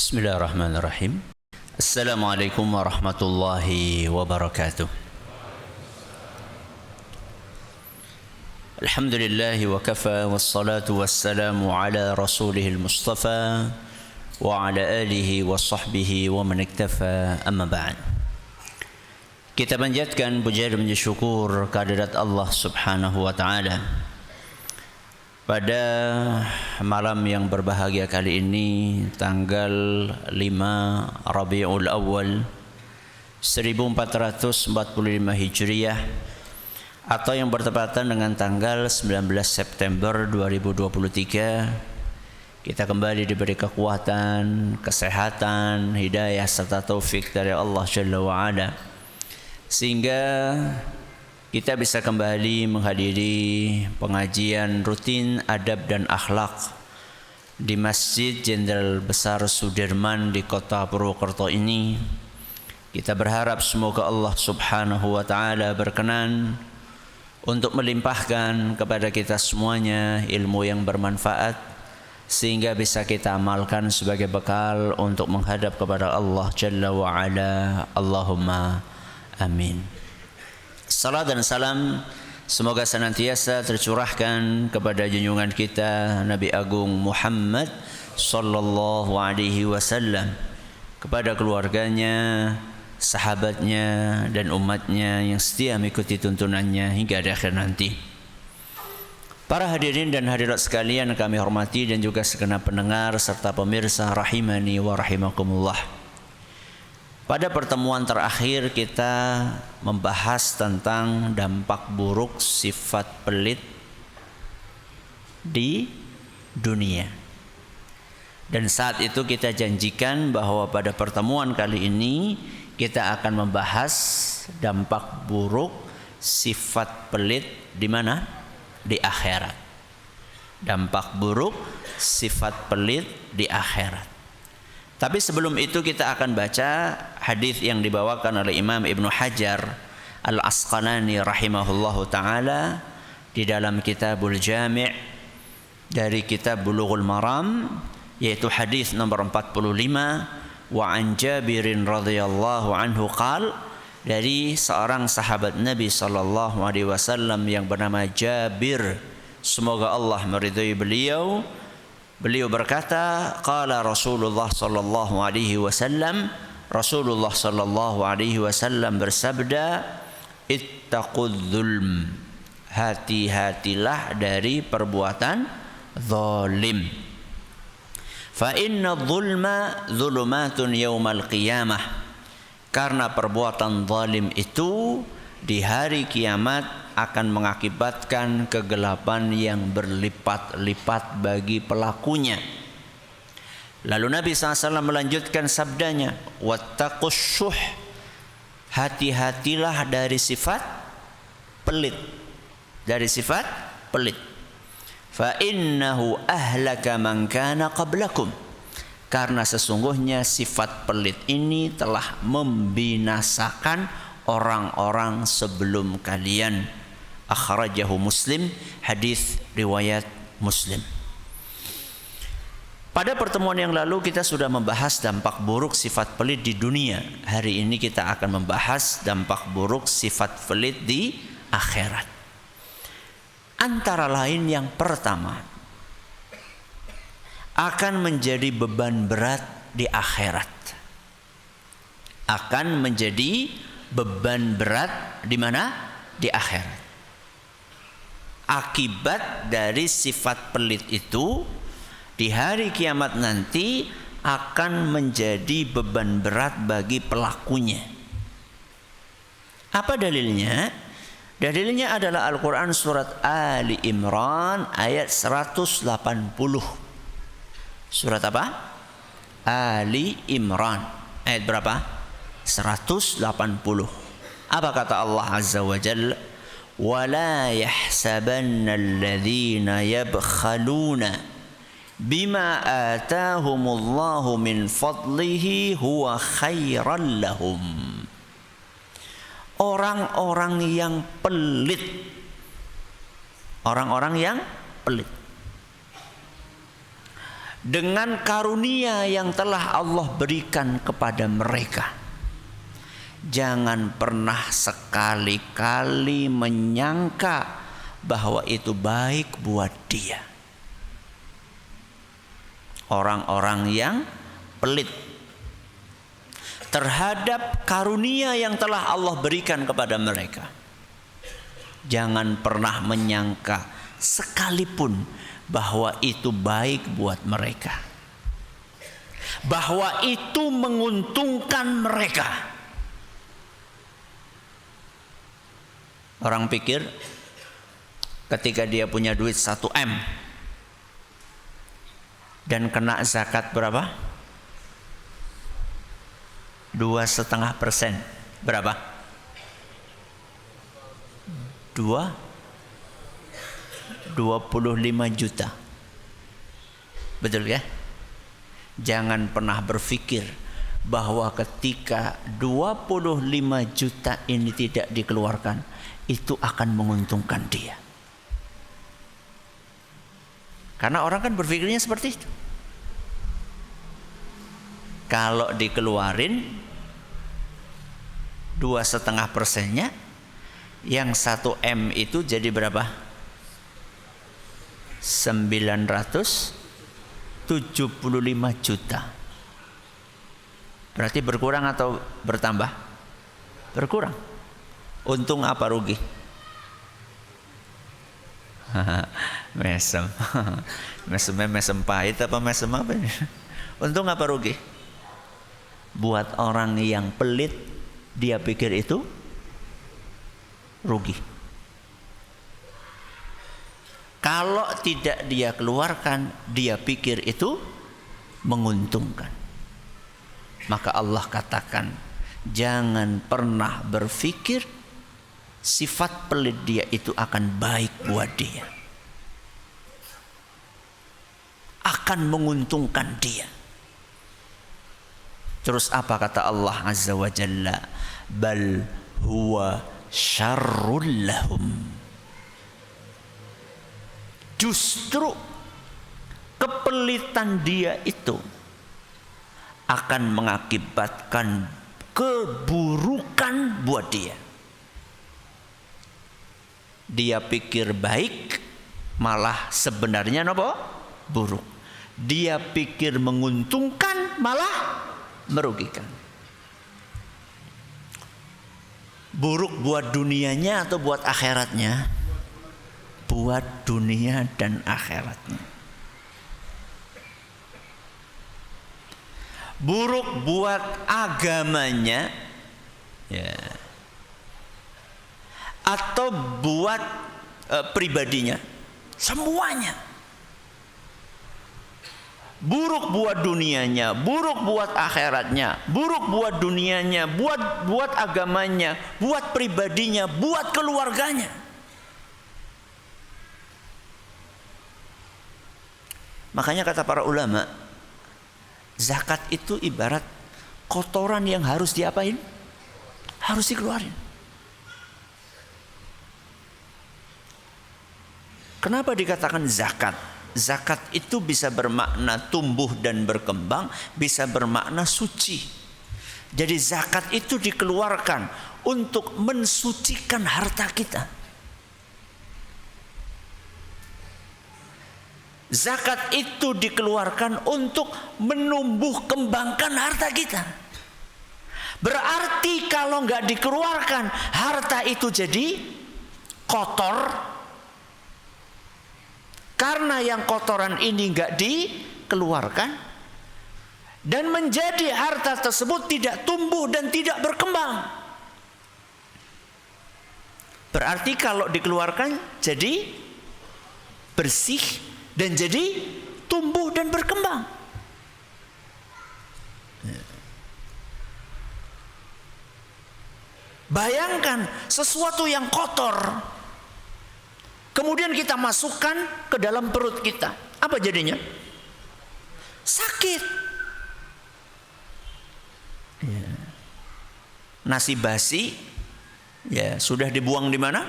Bismillahirrahmanirrahim. Assalamualaikum warahmatullahi wabarakatuh. Alhamdulillahi wa kafa wassalatu wassalamu ala rasulihil mustafa wa ala alihi wa sahbihi wa man iktafa, amma ba'd. Kita panjatkan puja dan syukur kehadirat Allah Subhanahu wa taala. Pada malam yang berbahagia kali ini, tanggal 5 Rabiul Awal 1445 Hijriah, atau yang bertepatan dengan tanggal 19 September 2023, kita kembali diberi kekuatan, kesehatan, hidayah serta taufik dari Allah Jalla wa'ala, sehingga kita bisa kembali menghadiri pengajian rutin adab dan akhlak di Masjid Jenderal Besar Sudirman di Kota Purwokerto ini. Kita berharap semoga Allah Subhanahu wa taala berkenan untuk melimpahkan kepada kita semuanya ilmu yang bermanfaat, sehingga bisa kita amalkan sebagai bekal untuk menghadap kepada Allah Jalla wa ala. Allahumma amin. Salat dan salam semoga senantiasa tercurahkan kepada junjungan kita Nabi Agung Muhammad sallallahu alaihi wasallam, kepada keluarganya, sahabatnya dan umatnya yang setia mengikuti tuntunannya hingga di akhir nanti. Para hadirin dan hadirat sekalian kami hormati dan juga segenap pendengar serta pemirsa rahimani wa rahimakumullah. Pada pertemuan terakhir kita membahas tentang dampak buruk sifat pelit di dunia. Dan saat itu kita janjikan bahwa pada pertemuan kali ini kita akan membahas dampak buruk sifat pelit di mana? Di akhirat. Dampak buruk sifat pelit di akhirat. Tapi sebelum itu kita akan baca hadis yang dibawakan oleh Imam Ibnu Hajar Al-Asqalani rahimahullahu taala di dalam Kitabul Jami' dari kitab Bulughul Maram, yaitu hadis nomor 45, wa an Jabirin radhiyallahu anhu qala, dari seorang sahabat Nabi sallallahu alaihi wasallam yang bernama Jabir, semoga Allah meridhai beliau. Beliau berkata, qala Rasulullah sallallahu alaihi wasallam, Rasulullah sallallahu alaihi wasallam bersabda, ittaqudz zulm, hati-hatilah dari perbuatan zalim. Fa inna dzulma dzulumatun yaumal qiyamah, karena perbuatan zalim itu di hari kiamat akan mengakibatkan kegelapan yang berlipat-lipat bagi pelakunya. Lalu Nabi SAW melanjutkan sabdanya, wattaqus syuh, hati-hatilah dari sifat pelit. Dari sifat pelit. Fa innahu ahlaka man kana qablakum, karena sesungguhnya sifat pelit ini telah membinasakan orang-orang sebelum kalian. Akhrajahu Muslim, hadis riwayat Muslim. Pada pertemuan yang lalu kita sudah membahas dampak buruk sifat pelit di dunia. Hari ini kita akan membahas dampak buruk sifat pelit di akhirat. Antara lain yang pertama, akan menjadi beban berat di akhirat. Akan menjadi beban berat di mana? Di akhirat. Akibat dari sifat pelit itu di hari kiamat nanti akan menjadi beban berat bagi pelakunya. Apa dalilnya? Dalilnya adalah Al-Quran surat Ali Imran ayat 180. Surat apa? Ali Imran ayat berapa? 180. Apa kata Allah Azza wa Jalla? وَلَا يَحْسَبَنَّ الَّذِينَ يَبْخَلُونَ بِمَا آتَاهُمُ اللَّهُ مِنْ فَضْلِهِ هُوَ خَيْرًا لَهُمْ. Orang-orang yang pelit, orang-orang yang pelit, dengan karunia yang telah Allah berikan kepada mereka. Jangan pernah sekali-kali menyangka bahwa itu baik buat dia. Orang-orang yang pelit terhadap karunia yang telah Allah berikan kepada mereka, jangan pernah menyangka sekalipun bahwa itu baik buat mereka, bahwa itu menguntungkan mereka. Orang pikir ketika dia punya duit 1 M dan kena zakat berapa? 2,5%. Berapa? 25 juta. Betul ya? Jangan pernah berpikir bahwa ketika 25 juta ini tidak dikeluarkan, itu akan menguntungkan dia. Karena orang kan berpikirnya seperti itu. Kalau dikeluarin 2,5%-nya, yang 1 M itu jadi berapa? 975 juta. Berarti berkurang atau bertambah? Berkurang. Untung apa rugi? Mesem. Mesem pahit apa mesem apa ini? Untung apa rugi? Buat orang yang pelit, dia pikir itu rugi. Kalau tidak dia keluarkan, dia pikir itu menguntungkan. Maka Allah katakan, jangan pernah berpikir sifat pelit dia itu akan baik buat dia, akan menguntungkan dia. Terus apa kata Allah Azza wa Jalla? Bal huwa syarrul lahum. Justru kepelitan dia itu akan mengakibatkan keburukan buat dia. Dia pikir baik, malah sebenarnya apa? Buruk. Dia pikir menguntungkan, malah merugikan. Buruk buat dunianya atau buat akhiratnya? Buat dunia dan akhiratnya. Buruk buat agamanya, ya, atau buat pribadinya, semuanya. Buruk buat dunianya, buruk buat akhiratnya, buruk buat dunianya, buat agamanya, buat pribadinya, buat keluarganya. Makanya kata para ulama, zakat itu ibarat kotoran yang harus diapain? Harus dikeluarin. Kenapa dikatakan zakat? Zakat itu bisa bermakna tumbuh dan berkembang, bisa bermakna suci. Jadi zakat itu dikeluarkan untuk mensucikan harta kita. Zakat itu dikeluarkan untuk menumbuh kembangkan harta kita. Berarti kalau nggak dikeluarkan, harta itu jadi kotor. Karena yang kotoran ini nggak dikeluarkan, dan menjadi harta tersebut tidak tumbuh dan tidak berkembang. Berarti kalau dikeluarkan jadi bersih dan jadi tumbuh dan berkembang. Bayangkan sesuatu yang kotor, kemudian kita masukkan ke dalam perut kita. Apa jadinya? Sakit. Ya. Nasi basi, ya sudah dibuang di mana?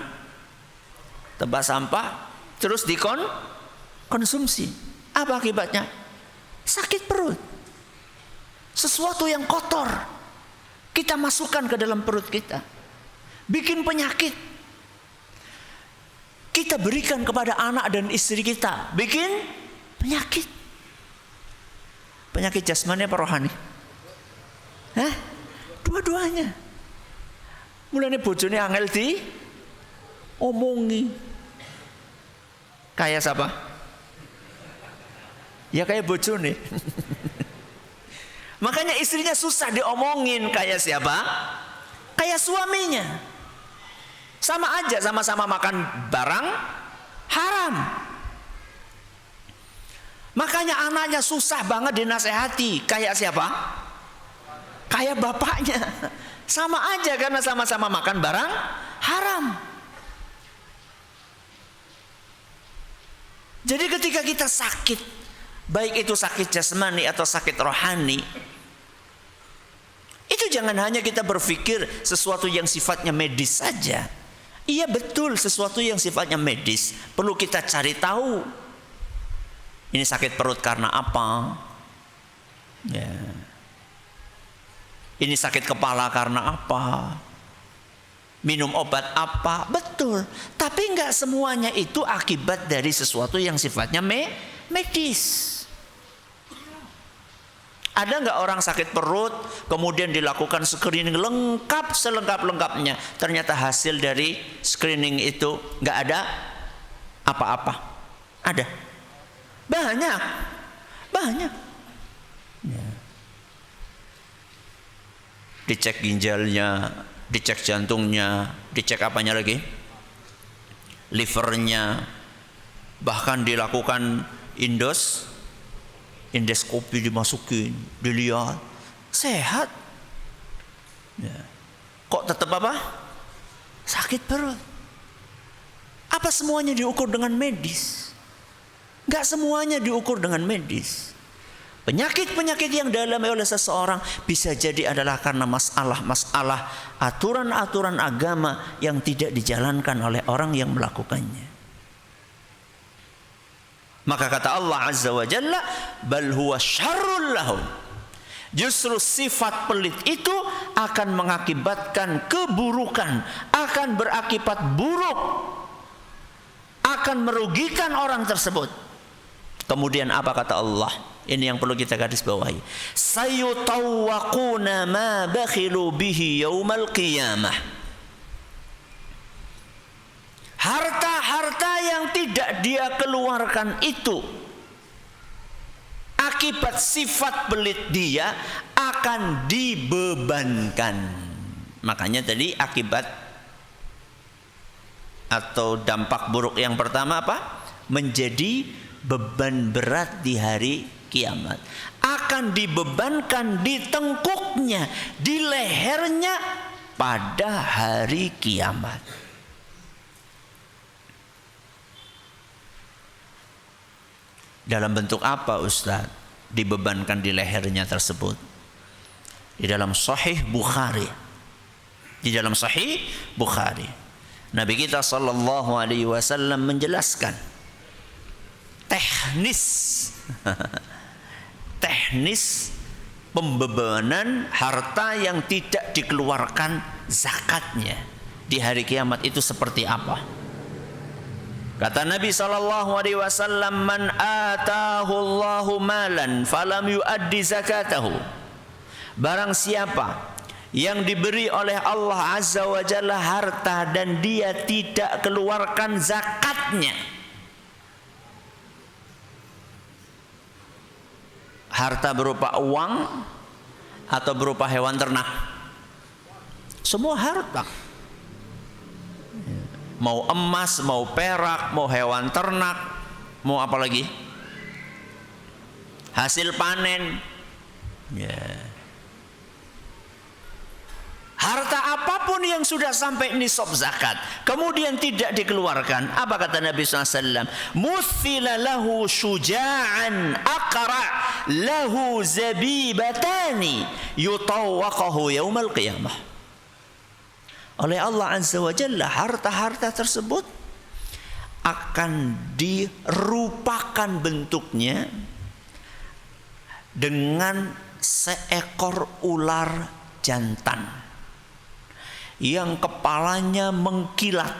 Tempat sampah, terus dikonsumsi. Apa akibatnya? Sakit perut. Sesuatu yang kotor kita masukkan ke dalam perut kita, bikin penyakit. Kita berikan kepada anak dan istri kita, bikin penyakit. Penyakit jasmani apa rohani? Hah? Dua-duanya. Mulane bojone angel di omongi. Kayak siapa? Ya kayak bojone. Makanya istrinya susah diomongin. Kayak siapa? Kayak suaminya. Sama aja, sama-sama makan barang haram. Makanya anaknya susah banget dinasehati. Kayak siapa? Kayak bapaknya. Sama aja karena sama-sama makan barang haram. Jadi ketika kita sakit, baik itu sakit jasmani atau sakit rohani, itu jangan hanya kita berpikir sesuatu yang sifatnya medis saja. Iya betul, sesuatu yang sifatnya medis perlu kita cari tahu. Ini sakit perut karena apa? Ya. Ini sakit kepala karena apa? Minum obat apa? Betul. Tapi enggak semuanya itu akibat dari sesuatu yang sifatnya medis. Ada enggak orang sakit perut kemudian dilakukan screening lengkap selengkap-lengkapnya, ternyata hasil dari screening itu enggak ada apa-apa? Ada. Banyak. Ya. Dicek ginjalnya, dicek jantungnya, dicek apanya lagi? Livernya. Bahkan dilakukan endoskopi, dimasukin, dilihat sehat. Ya. Kok tetap apa? Sakit perut. Apa semuanya diukur dengan medis? Enggak semuanya diukur dengan medis. Penyakit-penyakit yang dialami oleh seseorang bisa jadi adalah karena masalah-masalah aturan-aturan agama yang tidak dijalankan oleh orang yang melakukannya. Maka kata Allah Azza wa Jalla, bal huwa syarrul lahum. Justru sifat pelit itu akan mengakibatkan keburukan, akan berakibat buruk, akan merugikan orang tersebut. Kemudian apa kata Allah? Ini yang perlu kita garis bawahi. Sayutawwaquna ma bakhilu bihi yaumal qiyamah. Harta-harta yang tidak dia keluarkan itu akibat sifat pelit dia akan dibebankan. Makanya tadi akibat atau dampak buruk yang pertama apa? Menjadi beban berat di hari kiamat. Akan dibebankan di tengkuknya, di lehernya pada hari kiamat. Dalam bentuk apa Ustaz dibebankan di lehernya tersebut? Di dalam Sahih Bukhari. Di dalam Sahih Bukhari, Nabi kita sallallahu alaihi wasallam menjelaskan teknis pembebanan harta yang tidak dikeluarkan zakatnya di hari kiamat itu seperti apa? Kata Nabi SAW, man atahu Allahu malan falam yuaddi zakatahu. Barang siapa yang diberi oleh Allah Azza wa Jalla harta dan dia tidak keluarkan zakatnya. Harta berupa uang atau berupa hewan ternak? Semua harta. Mau emas, mau perak, mau hewan ternak, mau apa lagi? Hasil panen. Harta apapun yang sudah sampai nisab zakat kemudian tidak dikeluarkan, apa kata Nabi SAW? Muthila lahu syuja'an aqra lahu zabibatani yutawwaqahu yaumal qiyamah. Oleh Allah Azza wa Jalla, harta-harta tersebut akan dirupakan bentuknya dengan seekor ular jantan yang kepalanya mengkilat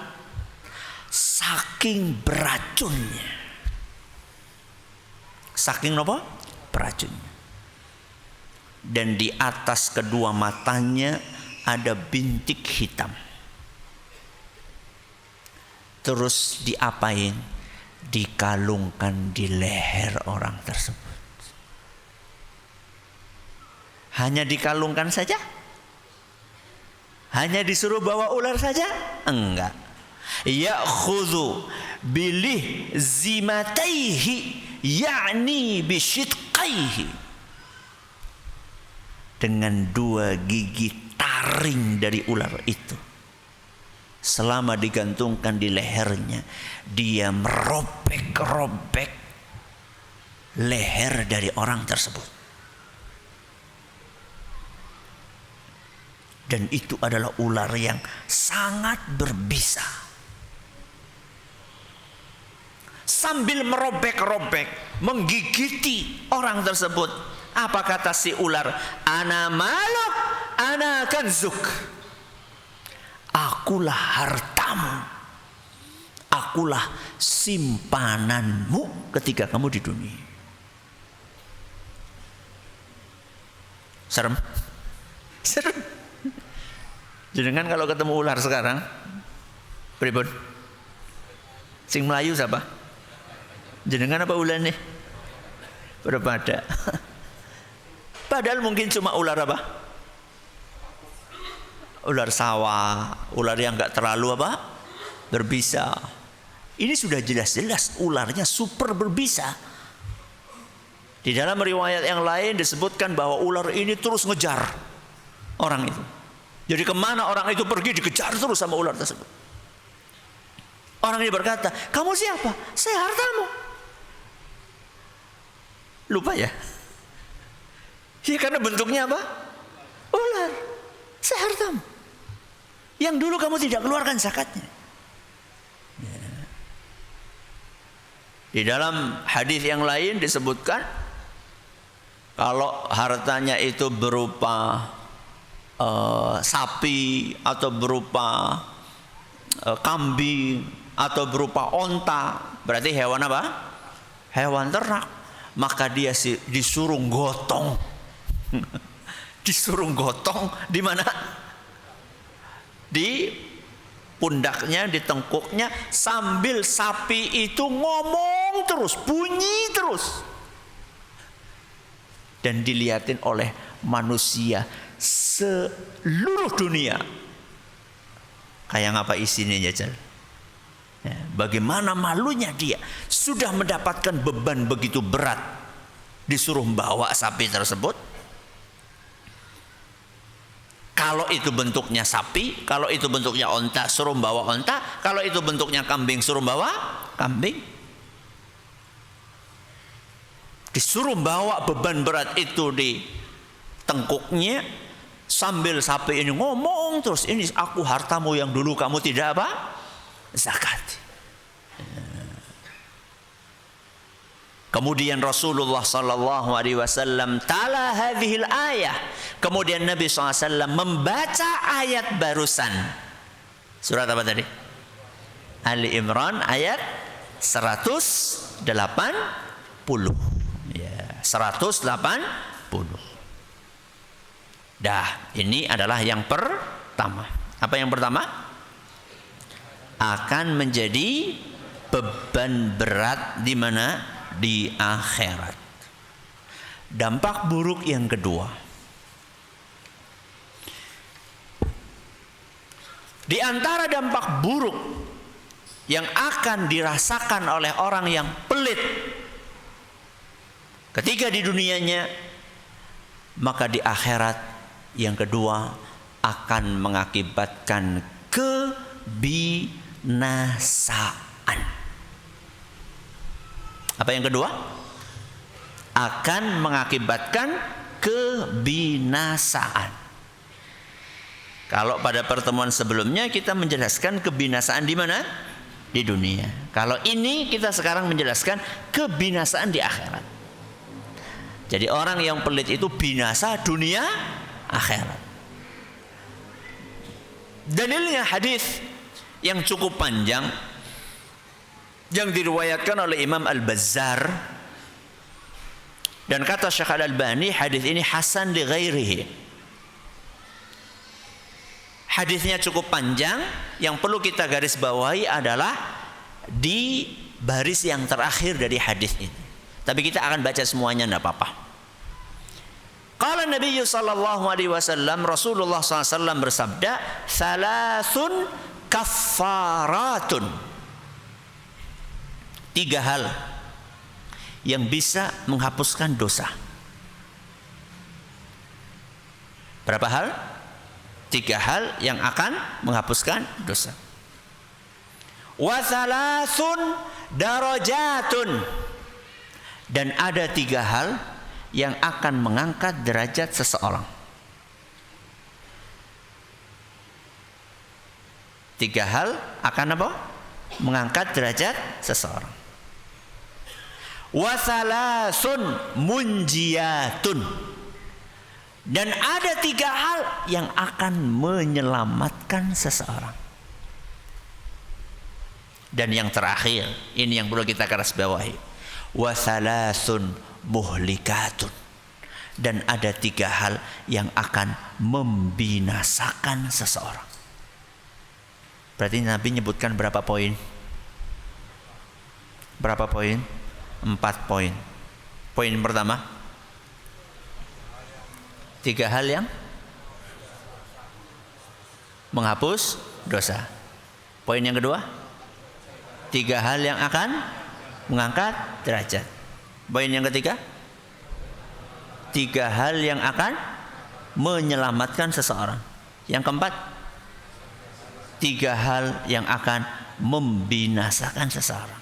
saking beracunnya. Saking apa? Beracunnya. Dan di atas kedua matanya ada bintik hitam. Terus diapain? Dikalungkan di leher orang tersebut. Hanya dikalungkan saja? Hanya disuruh bawa ular saja? Enggak. Ya'khudhu bilih zimataihi ya'ni bisyidqaihi. Dengan dua gigi taring dari ular itu, selama digantungkan di lehernya, dia merobek-robek leher dari orang tersebut. Dan itu adalah ular yang sangat berbisa. Sambil merobek-robek, menggigiti orang tersebut, apa kata si ular? Ana maluk, ana kanzuk. Akulah hartamu, akulah simpananmu ketika kamu di dunia. Serem? Serem. Jangan kalau ketemu ular sekarang, pripun? Sing Melayu siapa? Jenengan apa ular nih? Berbeda. Padahal mungkin cuma ular apa? Ular sawah, ular yang enggak terlalu apa? Berbisa. Ini sudah jelas-jelas ularnya super berbisa. Di dalam riwayat yang lain disebutkan bahwa ular ini terus ngejar orang itu. Jadi kemana orang itu pergi dikejar terus sama ular tersebut. Orang ini berkata, kamu siapa? Saya hartamu. Lupa ya? Ya karena bentuknya apa? Ular. Saya hartamu. Yang dulu kamu tidak keluarkan zakatnya. Ya. Di dalam hadis yang lain disebutkan, kalau hartanya itu berupa sapi atau berupa kambing atau berupa onta, berarti hewan apa? Hewan ternak. Maka dia disuruh gotong. Disuruh gotong di mana? Di pundaknya, di tengkuknya, sambil sapi itu ngomong terus, bunyi terus. Dan dilihatin oleh manusia seluruh dunia. Kayak apa isinya jajal? Ya, bagaimana malunya dia sudah mendapatkan beban begitu berat, disuruh bawa sapi tersebut. Kalau itu bentuknya sapi, kalau itu bentuknya onta, suruh bawa onta. Kalau itu bentuknya kambing, suruh bawa kambing. Disuruh bawa beban berat itu di tengkuknya, sambil sapi ini ngomong terus, ini aku hartamu yang dulu kamu tidak apa? Zakat. Kemudian Rasulullah sallallahu alaihi wasallam tala hadhil ayah. Kemudian Nabi SAW membaca ayat barusan. Surat apa tadi? Ali Imran ayat 180. Ya, 180. Dah, ini adalah yang pertama. Apa yang pertama? Akan menjadi beban berat di mana? Di akhirat. Dampak buruk yang kedua, di antara dampak buruk yang akan dirasakan oleh orang yang pelit ketika di dunianya, maka di akhirat yang kedua akan mengakibatkan kebinasaan. Apa yang kedua? Akan mengakibatkan kebinasaan. Kalau pada pertemuan sebelumnya kita menjelaskan kebinasaan di mana? Di dunia. Kalau ini kita sekarang menjelaskan kebinasaan di akhirat. Jadi orang yang pelit itu binasa dunia akhirat. Dalilnya hadis yang cukup panjang yang diriwayatkan oleh Imam Al-Bazzar, dan kata Syekh Al-Albani hadis ini hasan li ghairihi. Hadisnya cukup panjang, yang perlu kita garis bawahi adalah di baris yang terakhir dari hadis ini. Tapi kita akan baca semuanya, enggak apa-apa. Qala Nabi sallallahu alaihi wasallam, Rasulullah SAW bersabda, "Salasun kaffaratun." 3 hal yang bisa menghapuskan dosa. Berapa hal? 3 hal yang akan menghapuskan dosa. Wa salasun darajatun. Dan ada 3 hal yang akan mengangkat derajat seseorang. 3 hal akan apa? Mengangkat derajat seseorang. Wa salasun munjiyatun. Dan ada 3 hal yang akan menyelamatkan seseorang. Dan yang terakhir, ini yang perlu kita garis bawahi. Wa salasun muhlikatun. Dan ada 3 hal yang akan membinasakan seseorang. Berarti Nabi nyebutkan berapa poin? Berapa poin? 4 poin. Poin pertama, 3 hal yang menghapus dosa. Poin yang kedua, 3 hal yang akan mengangkat derajat. Poin yang ketiga, 3 hal yang akan menyelamatkan seseorang. Yang keempat, 3 hal yang akan membinasakan seseorang.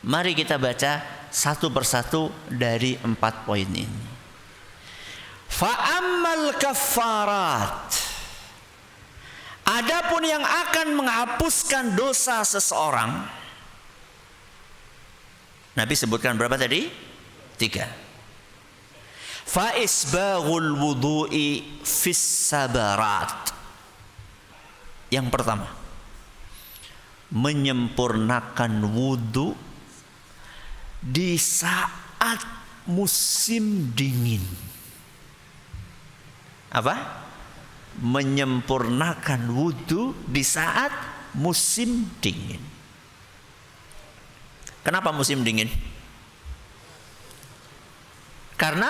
Mari kita baca satu persatu dari 4 poin ini. Fa'ammal kaffarat. Adapun yang akan menghapuskan dosa seseorang, Nabi sebutkan berapa tadi? 3. Fa isbaghul wudu'i fis sabarat. Yang pertama, menyempurnakan wudu di saat musim dingin. Apa? Menyempurnakan wudu di saat musim dingin. Kenapa musim dingin? Karena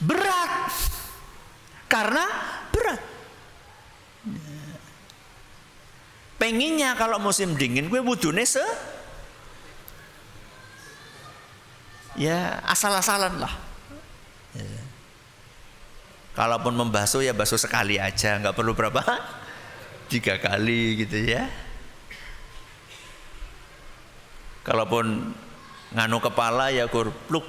berat. Karena berat. Pengennya kalau musim dingin gue wudune ya asal-asalan lah. Ya. Kalaupun membasuh ya basuh sekali aja, nggak perlu berapa? 3 kali gitu ya. Kalaupun nganu kepala ya kur pluk.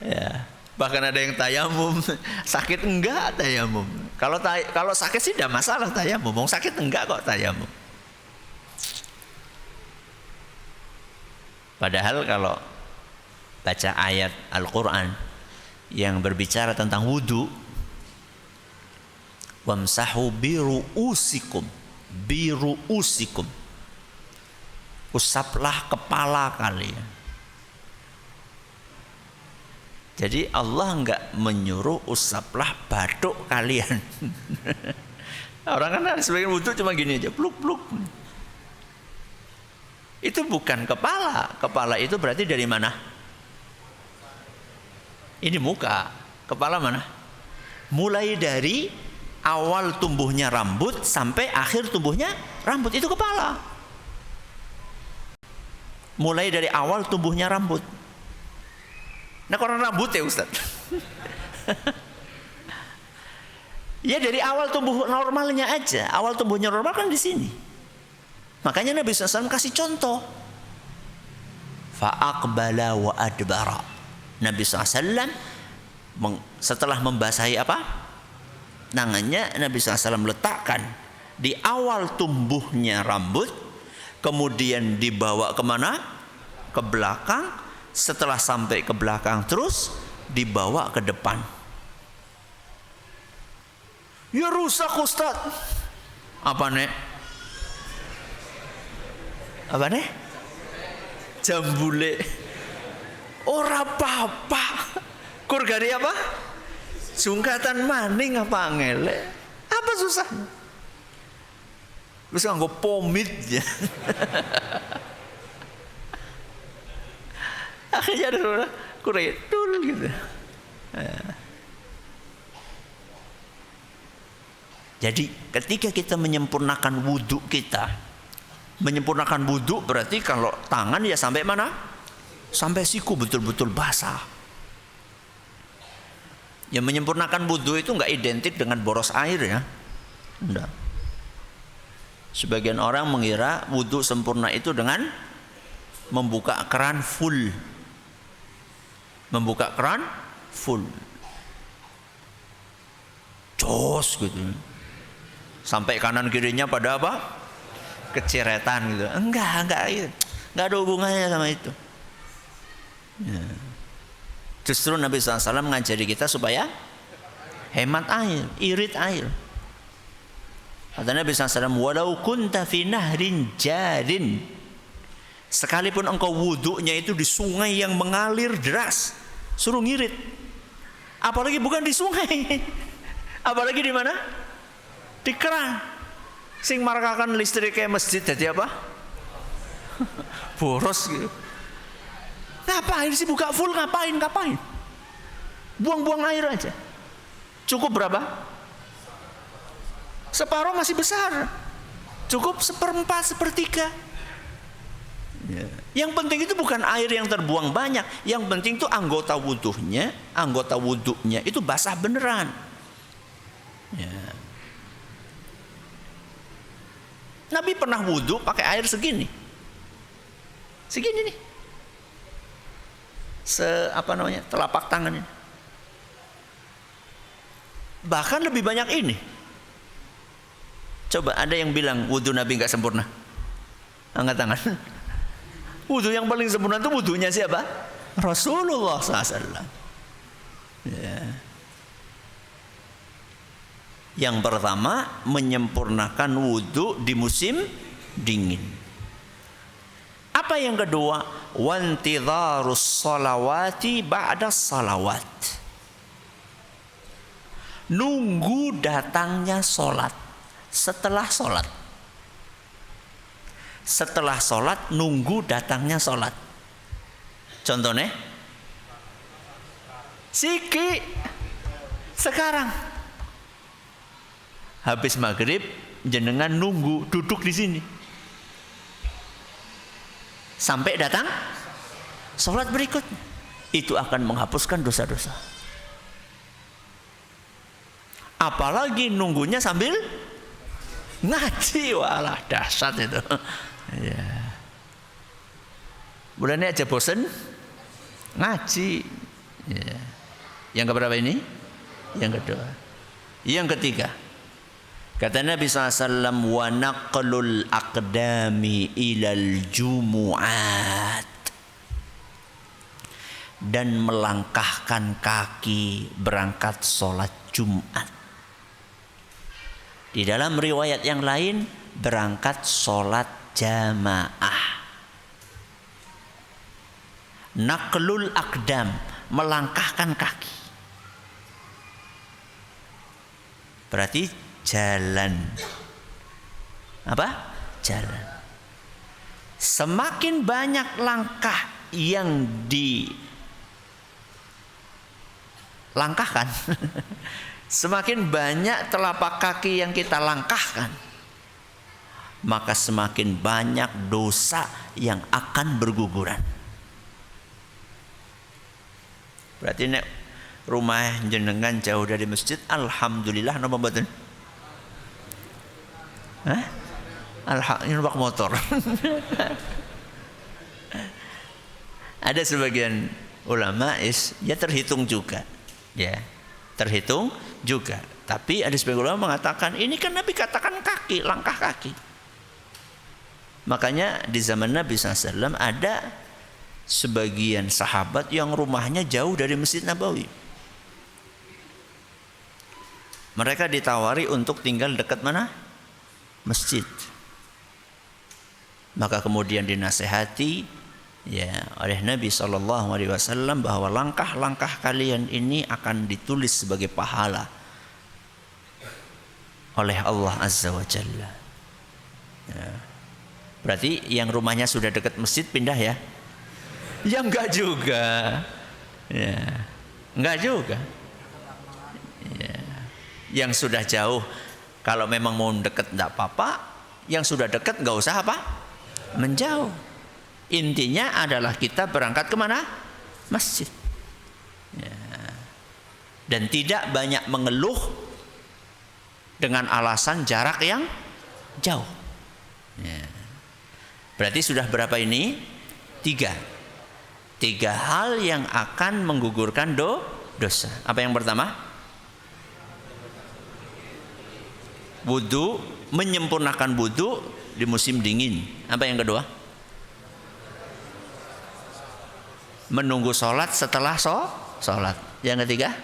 Ya. Bahkan ada yang tayamum, sakit enggak tayamum. Kalau sakit sih tidak masalah tayamum, mau sakit enggak kok tayamum. Padahal kalau baca ayat Al-Quran yang berbicara tentang wudu, wamsahu biru'usikum, usaplah kepala kalian. Jadi Allah enggak menyuruh usaplah batuk kalian. Orang kan sebagian wudu cuma gini aja, pluk. Itu bukan kepala. Kepala itu berarti dari mana? Ini muka. Kepala mana? Mulai dari awal tumbuhnya rambut sampai akhir tumbuhnya rambut, itu kepala. Mulai dari awal tumbuhnya rambut. Nah, koran rambut ya Ustaz. Ya dari awal tumbuh normalnya aja. Awal tumbuhnya normal kan di sini. Makanya Nabi SAW kasih contoh. Fa'aqbala wa adbara. Nabi SAW setelah membasahi apa? Tangannya, Nabi SAW letakkan di awal tumbuhnya rambut, kemudian dibawa kemana? Ke belakang, setelah sampai ke belakang terus dibawa ke depan. Ya rusak Ustaz. Apa nek? Apa nek? Jambule. Ora apa-apa. Kurgani apa? Sungkatan maning apa ngele? Apa susah? Bisa nggo pomit ya. Akhirnya ada kuretul gitu. Jadi ketika kita menyempurnakan wudhu kita, menyempurnakan wudhu berarti kalau tangan ya sampai mana? Sampai siku betul-betul basah. Yang menyempurnakan wudhu itu enggak identik dengan boros air ya. Enggak. Sebagian orang mengira wudhu sempurna itu dengan membuka keran full. Membuka keran full. Jos gitu. Sampai kanan kirinya pada apa? Keceretan gitu. Enggak ada hubungannya sama itu. Ya. Justru Nabi SAW mengajari kita supaya hemat air, irit air. Kata Nabi SAW, walau kunta fi nahrin jarin, sekalipun engkau wudhunya itu di sungai yang mengalir deras, suruh ngirit. Apalagi bukan di sungai, apalagi di mana? Di keran. Sing marakakan listrik kayak masjid jadi apa? Boros gitu. Ngapain sih buka full, ngapain? Buang-buang air aja. Cukup berapa? Separuh masih besar. Cukup 1/4, 1/3. Ya. Yang penting itu bukan air yang terbuang banyak. Yang penting itu anggota wudhunya itu basah beneran. Ya. Nabi pernah wudhu pakai air segini. Segini nih. Telapak tangan ini. Bahkan lebih banyak ini. Coba ada yang bilang wudhu Nabi nggak sempurna? Angkat tangan. Wudhu yang paling sempurna itu wudhunya siapa? Rasulullah SAW. Ya. Yang pertama, menyempurnakan wudhu di musim dingin. Apa yang kedua? Wantidharus salawati ba'da salawat. Nunggu datangnya solat setelah solat. Setelah solat nunggu datangnya solat. Contohnya, siki sekarang habis maghrib jenengan nunggu duduk di sini sampai datang solat berikutnya, itu akan menghapuskan dosa-dosa. Apalagi nunggunya sambil ngaji, walah dahsyat itu. Ya. Bulannya aja bosen ngaji. Ya. Yang keberapa ini? Yang kedua. Yang ketiga, kata Nabi SAW, wa naqlul aqdami ilal jumu'at, dan melangkahkan kaki berangkat sholat Jumat. Di dalam riwayat yang lain berangkat sholat jamaah. Naqlul aqdam, melangkahkan kaki. Berarti jalan. Apa? Jalan. Semakin banyak langkah yang dilangkahkan, semakin banyak telapak kaki yang kita langkahkan, maka semakin banyak dosa yang akan berguguran. Berarti nek rumah jenengan jauh dari masjid, alhamdulillah napa mboten? Hah? Alhamdulillah numpak motor. Ada sebagian ulama ya terhitung juga. Ya, terhitung juga. Tapi ada sebagian ulama mengatakan ini kan Nabi katakan kaki, langkah kaki. Makanya di zaman Nabi SAW ada sebagian sahabat yang rumahnya jauh dari Masjid Nabawi. Mereka ditawari untuk tinggal dekat mana? Masjid. Maka kemudian dinasehati ya oleh Nabi SAW bahwa langkah-langkah kalian ini akan ditulis sebagai pahala oleh Allah Azza wa Jalla. Ya. Berarti yang rumahnya sudah dekat masjid pindah ya? Ya enggak juga. Ya. Enggak juga. Ya. Yang sudah jauh kalau memang mau dekat enggak apa-apa, yang sudah dekat enggak usah apa? Menjauh. Intinya adalah kita berangkat ke mana? Masjid. Ya. Dan tidak banyak mengeluh dengan alasan jarak yang jauh. Ya. Berarti sudah berapa ini? 3 hal yang akan menggugurkan dosa. Apa yang pertama? Wudu, menyempurnakan wudu di musim dingin. Apa yang kedua? Menunggu sholat setelah sholat. Yang ketiga?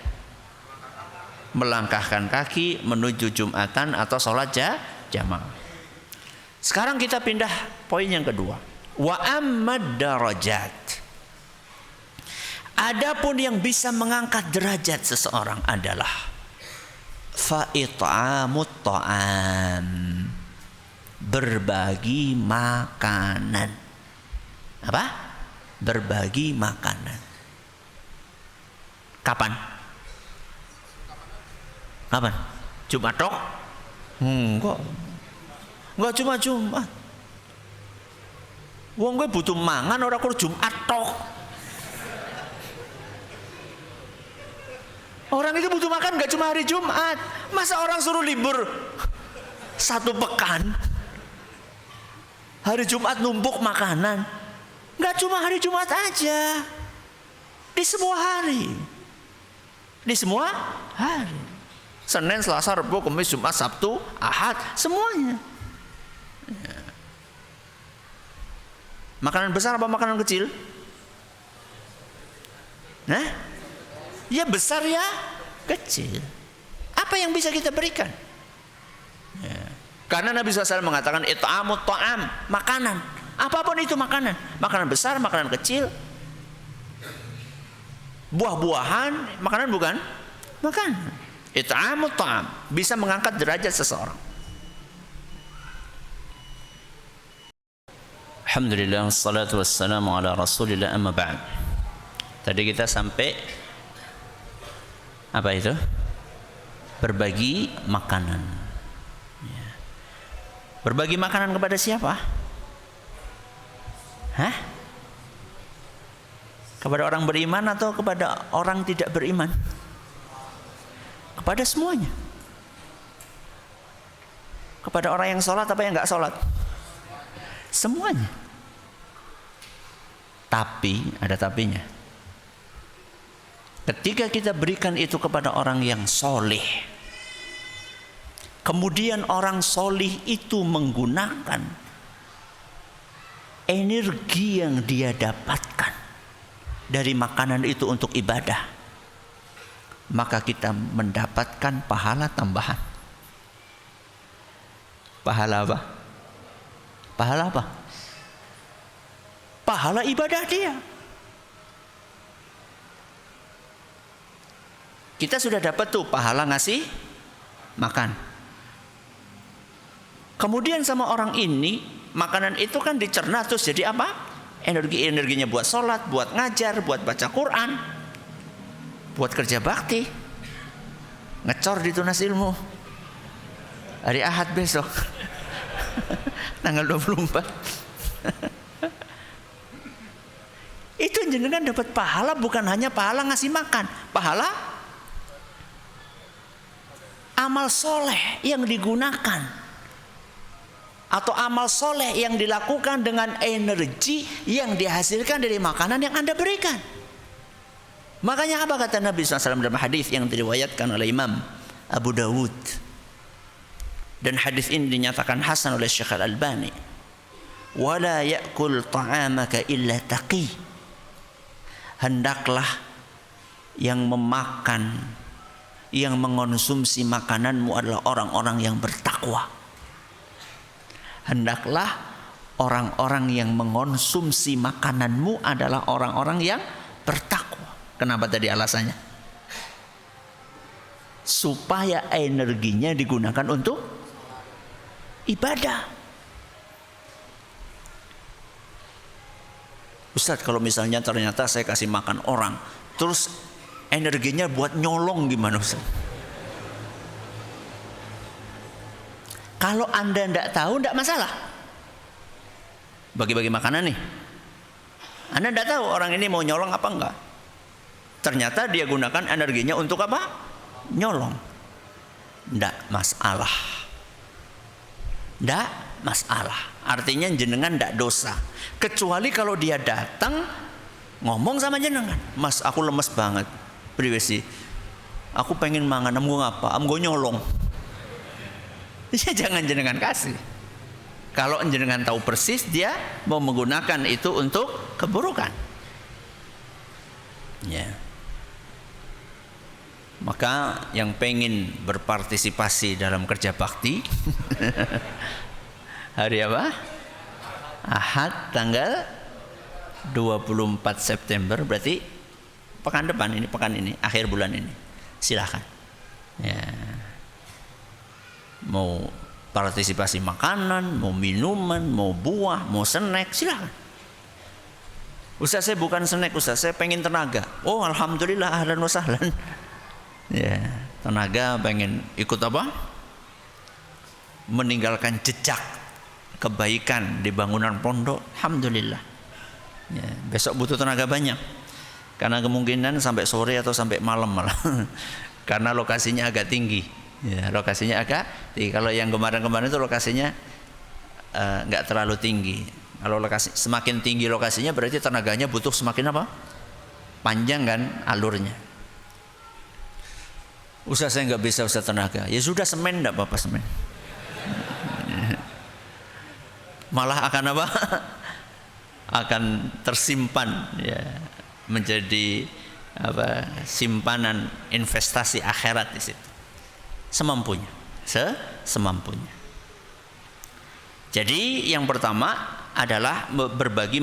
Melangkahkan kaki menuju Jumatan atau sholat jamaah. Sekarang kita pindah poin yang kedua. Wa ammad darajat. Adapun yang bisa mengangkat derajat seseorang adalah fa it'amut ta'am, berbagi makanan. Apa? Berbagi makanan. Kapan? Jumat tok? Enggak cuma Jumat. Wong gue butuh mangan ora kur Jumat tok. Orang itu butuh makan enggak cuma hari Jumat. Masa orang suruh libur 1 pekan? Hari Jumat numpuk makanan. Enggak cuma hari Jumat aja. Di semua hari. Di semua hari. Senin, Selasa, Rabu, Kamis, Jumat, Sabtu, Ahad, semuanya. Ya. Makanan besar apa makanan kecil? Nah, ya besar ya kecil. Apa yang bisa kita berikan? Ya. Karena Nabi SAW mengatakan it'amut ta'am, makanan. Apapun itu makanan. Makanan besar, makanan kecil. Buah-buahan, makanan bukan? Makanan. It'amut ta'am, bisa mengangkat derajat seseorang. Alhamdulillah, wassalatu wassalamu ala rasulillah, amma ba'd. Tadi kita sampai apa itu? Berbagi makanan. Ya. Berbagi makanan kepada siapa? Hah? Kepada orang beriman atau kepada orang tidak beriman? Kepada semuanya. Kepada orang yang sholat apa yang enggak sholat? Semuanya. Tapi, ada tapinya. Ketika kita berikan itu kepada orang yang soleh, kemudian orang soleh itu menggunakan energi yang dia dapatkan dari makanan itu untuk ibadah, maka kita mendapatkan pahala tambahan. Pahala apa? Pahala apa? Pahala ibadah dia. Kita sudah dapat tuh pahala ngasih makan. Kemudian sama orang ini, makanan itu kan dicerna terus jadi apa? Energinya buat sholat, buat ngajar, buat baca Quran, buat kerja bakti, ngecor di Tunas Ilmu hari Ahad besok tanggal 24. Itu jenengan dapat pahala, bukan hanya pahala ngasih makan, pahala amal soleh yang digunakan atau amal soleh yang dilakukan dengan energi yang dihasilkan dari makanan yang Anda berikan. Makanya apa kata Nabi SAW dalam hadis yang diriwayatkan oleh Imam Abu Dawud, dan hadis ini dinyatakan hasan oleh Syekh Al-Albani, wala ya'kul ta'amaka illa taqi, hendaklah yang memakan, yang mengonsumsi makananmu adalah orang-orang yang bertakwa. Hendaklah orang-orang yang mengonsumsi makananmu adalah orang-orang yang bertakwa. Kenapa tadi alasannya? Supaya energinya digunakan untuk ibadah. Ustaz, kalau misalnya ternyata saya kasih makan orang, terus energinya buat nyolong gimana Ustaz? Kalau Anda tidak tahu, tidak masalah. Bagi-bagi makanan nih, Anda tidak tahu orang ini mau nyolong apa enggak. Ternyata dia gunakan energinya untuk apa? Nyolong. Tidak masalah. Tidak masalah. Artinya jenengan tidak dosa. Kecuali kalau dia datang ngomong sama jenengan, Mas, aku lemes banget, privasi, aku pengen mangan, amgo ngapa? Amgo nyolong. Ya jangan jenengan kasih. Kalau jenengan tahu persis dia mau menggunakan itu untuk keburukan, ya. Maka yang pengen berpartisipasi dalam kerja bakti hari apa? Ahad tanggal 24 September, berarti pekan depan ini, pekan ini, akhir bulan ini. Silakan. Ya. Mau partisipasi makanan, mau minuman, mau buah, mau snack, silakan. Ustaz, saya bukan snack, Ustaz, saya pengen tenaga. Oh, alhamdulillah, ahlan wa sahlan. Ya, tenaga pengen ikut apa? Meninggalkan jejak kebaikan di bangunan pondok, alhamdulillah. Ya, besok butuh tenaga banyak, karena kemungkinan sampai sore atau sampai malam malah, karena lokasinya agak tinggi. Ya, lokasinya agak tinggi. Kalau yang kemarin-kemarin itu lokasinya nggak terlalu tinggi. Kalau lokasi semakin tinggi lokasinya berarti tenaganya butuh semakin apa? Panjang kan alurnya. Ustaz, saya nggak bisa Ustaz tenaga. Ya sudah, semen enggak apa-apa, semen. Malah akan apa? Akan tersimpan, ya, menjadi apa? Simpanan investasi akhirat di situ. Semampunya, semampunya. Jadi yang pertama adalah berbagi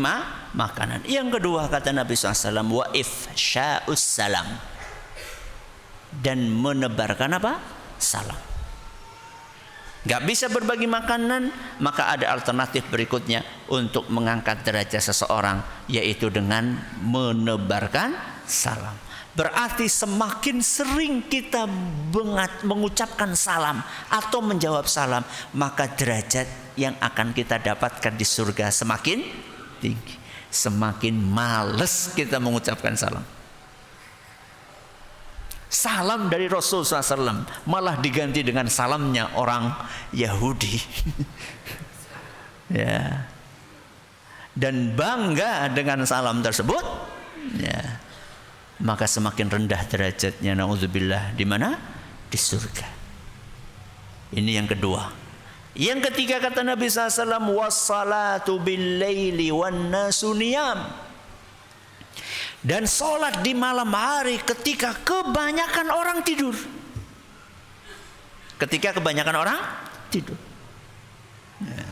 makanan. Yang kedua kata Nabi SAW, wa ifsya'us salam, dan menebarkan apa? Salam. Gak bisa berbagi makanan, maka ada alternatif berikutnya untuk mengangkat derajat seseorang, yaitu dengan menebarkan salam. Berarti semakin sering kita mengucapkan salam atau menjawab salam, maka derajat yang akan kita dapatkan di surga semakin tinggi. Semakin males kita mengucapkan salam. Salam dari Rasul SAW malah diganti dengan salamnya orang Yahudi. Ya. Dan bangga dengan salam tersebut, ya, maka semakin rendah derajatnya, naudzubillah, di mana? Di surga. Ini yang kedua. Yang ketiga kata Nabi SAW, wassalatu bil laili wan nasu niyam, dan sholat di malam hari ketika kebanyakan orang tidur. Ketika kebanyakan orang tidur. Ya.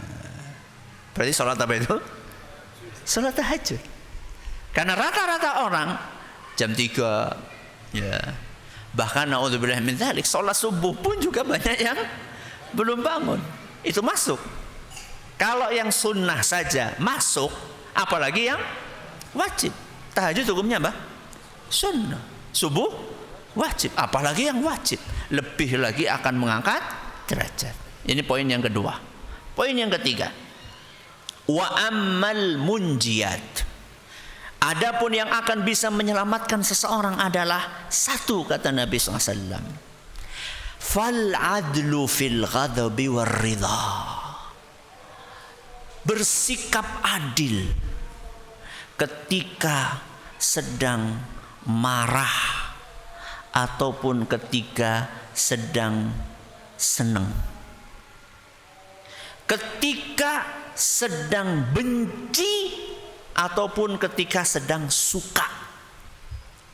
Berarti sholat apa itu? Sholat tahajud. Karena rata-rata orang jam 3, ya, bahkan naudzubillah min dzalik, sholat subuh pun juga banyak yang belum bangun. Itu masuk. Kalau yang sunnah saja masuk, apalagi yang wajib. Tahajud hukumnya apa? Sunnah. Subuh wajib, apalagi yang wajib. Lebih lagi akan mengangkat derajat. Ini poin yang kedua. Poin yang ketiga, wa ammal munjiyat, adapun yang akan bisa menyelamatkan seseorang adalah satu, kata Nabi SAW, fal adlu fil ghadabi war ridha, bersikap adil ketika sedang marah ataupun ketika sedang senang, ketika sedang benci ataupun ketika sedang suka.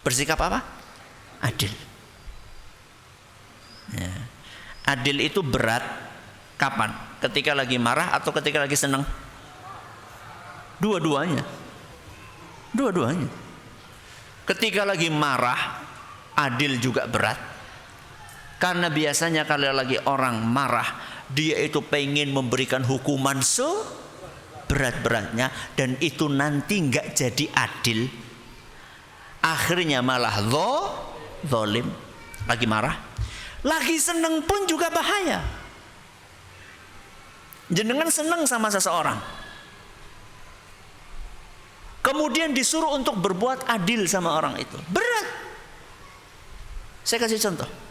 Bersikap apa? Adil. Ya. Adil itu berat kapan? Ketika lagi marah atau ketika lagi senang? Dua-duanya. Dua-duanya. Ketika lagi marah, adil juga berat. Karena biasanya kalau lagi orang marah, dia itu pengen memberikan hukuman seberat-beratnya, dan itu nanti nggak jadi adil. Akhirnya malah zalim. Lagi marah, lagi seneng pun juga bahaya. Jenengan seneng sama seseorang, kemudian disuruh untuk berbuat adil sama orang itu, berat. Saya kasih contoh.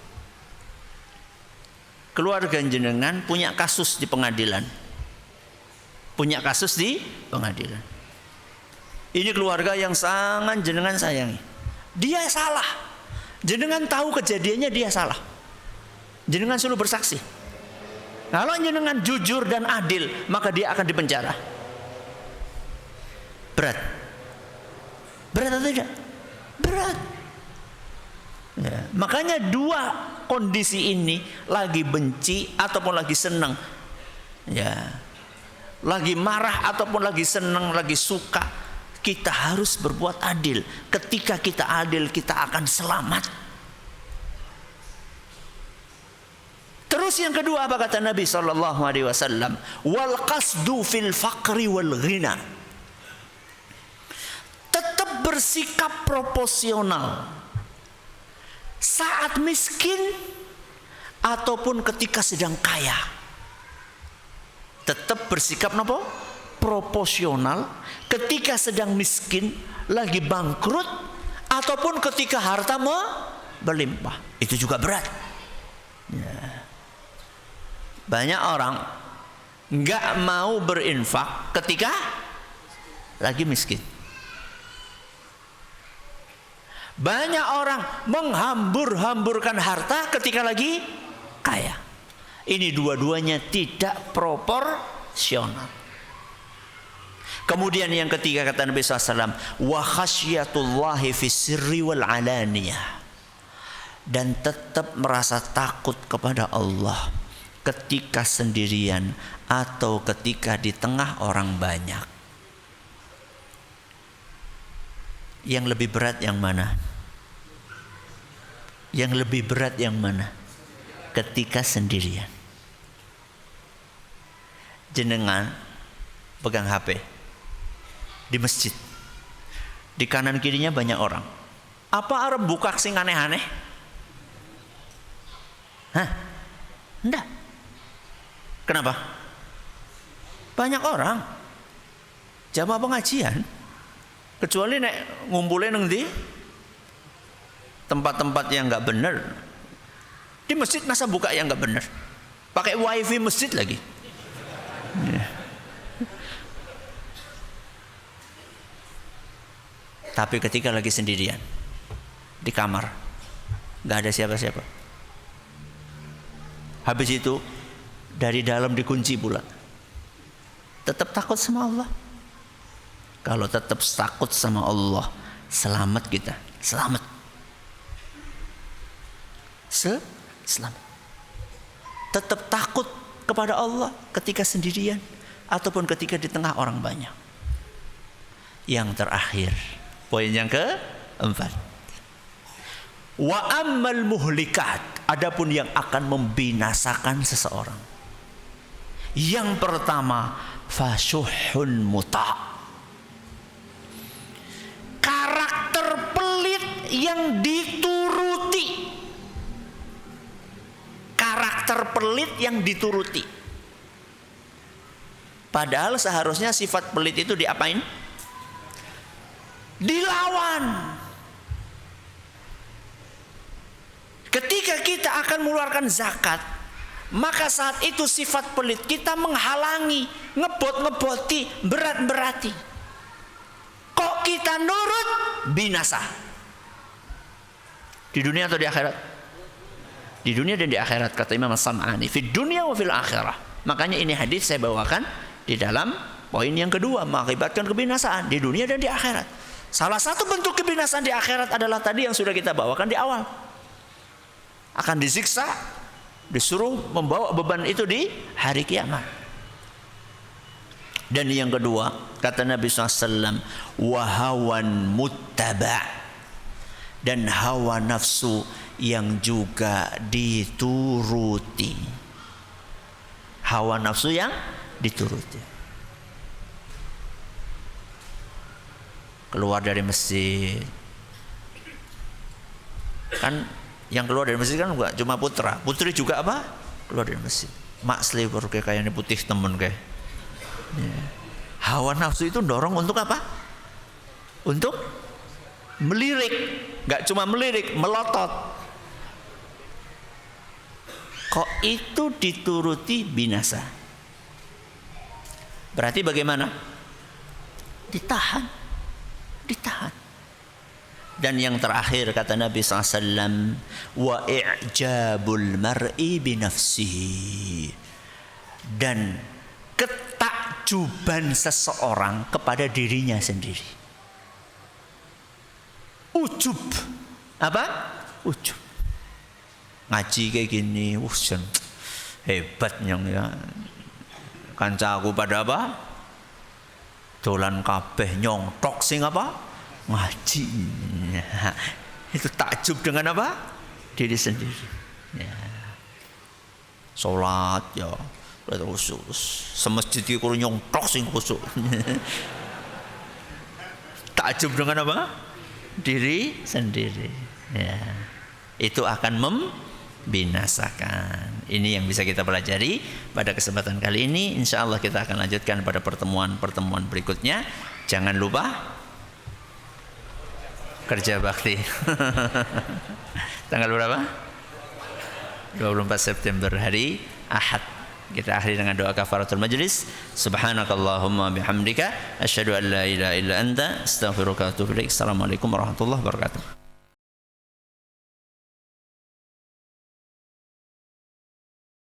Keluarga jenengan punya kasus di pengadilan. Punya kasus di pengadilan. Ini keluarga yang sangat jenengan sayangi. Dia salah. Jenengan tahu kejadiannya dia salah. Jenengan suruh bersaksi. Kalau jenengan jujur dan adil, maka dia akan dipenjara. Berat. Berat atau tidak? Berat. Ya, makanya dua kondisi ini, lagi benci ataupun lagi senang, ya, lagi marah ataupun lagi senang, lagi suka, kita harus berbuat adil. Ketika kita adil, kita akan selamat. Terus yang kedua, apa kata Nabi SAW? Wal qasdu fil faqri wal ghina. Tetap bersikap proporsional saat miskin ataupun ketika sedang kaya. Tetap bersikap apa? Proporsional ketika sedang miskin, lagi bangkrut, ataupun ketika harta berlimpah. Itu juga berat. Ya. Banyak orang nggak mau berinfak ketika lagi miskin. Banyak orang menghambur-hamburkan harta ketika lagi kaya. Ini dua-duanya tidak proporsional. Kemudian yang ketiga kata Nabi SAW, wa khasyatullahi fis sirri wal alaniyah. Dan tetap merasa takut kepada Allah ketika sendirian atau ketika di tengah orang banyak. Yang lebih berat yang mana? Yang lebih berat yang mana? Ketika sendirian. Jenengan pegang HP di masjid, di kanan kirinya banyak orang. Apa arep buka sing aneh-aneh? Hah? Enggak. Kenapa? Banyak orang jamaah pengajian. Kecuali nek ngumpulin nang ndi tempat-tempat yang nggak benar. Di masjid masa buka yang nggak benar? Pakai wifi masjid lagi. Ya. Tapi ketika lagi sendirian di kamar, nggak ada siapa-siapa. Habis itu dari dalam dikunci pula. Tetap takut sama Allah. Kalau tetap takut sama Allah, selamat kita, selamat. Selamat. Tetap takut kepada Allah ketika sendirian ataupun ketika di tengah orang banyak. Yang terakhir, poin yang keempat. Wa ammal muhlikat, adapun yang akan membinasakan seseorang. Yang pertama, fasyuhun muta'. Karakter pelit yang dituruti. Karakter pelit yang dituruti. Padahal seharusnya sifat pelit itu diapain? Dilawan. Ketika kita akan mengeluarkan zakat, maka saat itu sifat pelit kita menghalangi, ngebot-ngeboti, berat-berati. Kok kita nurut, binasa. Di dunia atau di akhirat? Di dunia dan di akhirat, kata Imam As-Sam'ani. Fi dunia wa fil akhirah. Makanya ini hadis saya bawakan di dalam poin yang kedua, mengakibatkan kebinasaan di dunia dan di akhirat. Salah satu bentuk kebinasaan di akhirat adalah tadi yang sudah kita bawakan di awal. Akan disiksa, disuruh membawa beban itu di hari kiamat. Dan yang kedua, kata Nabi SAW, wahawan muttaba, dan hawa nafsu yang juga dituruti. Hawa nafsu yang dituruti. Keluar dari masjid, kan yang keluar dari masjid kan enggak cuma putra, putri juga apa? Keluar dari masjid. Mak sliver kayak ini putih temen kayak. Ya. Hawa nafsu itu dorong untuk apa? Untuk melirik, enggak cuma melirik, melotot. Kok itu dituruti binasa? Berarti bagaimana? Ditahan. Dan yang terakhir kata Nabi SAW, wa i'jabul mar'i binafsihi, dan ketakjuban seseorang kepada dirinya sendiri. Ujub. Apa? Ujub. Ngaji kayak gini, hebatnya ya. Kancaku pada apa? Dolan kabeh nyongtok sing apa? Ngaji. Itu takjub dengan apa? Diri sendiri. Ya. Salat ya, khusyuk. Semesjid iki kudu nyongtok sing khusyuk. Takjub dengan apa? Diri sendiri. Ya. Itu akan membinasakan. Ini yang bisa kita pelajari pada kesempatan kali ini. Insya Allah kita akan lanjutkan pada pertemuan-pertemuan berikutnya. Jangan lupa kerja bakti. Tanggal berapa? 24 September hari Ahad. Kita akhiri dengan doa kafaratul majlis. Subhanakallahumma bihamdika asyhadu an la ilaha illa anta astaghfiruka wa atubu ilaik. Assalamualaikum warahmatullahi wabarakatuh.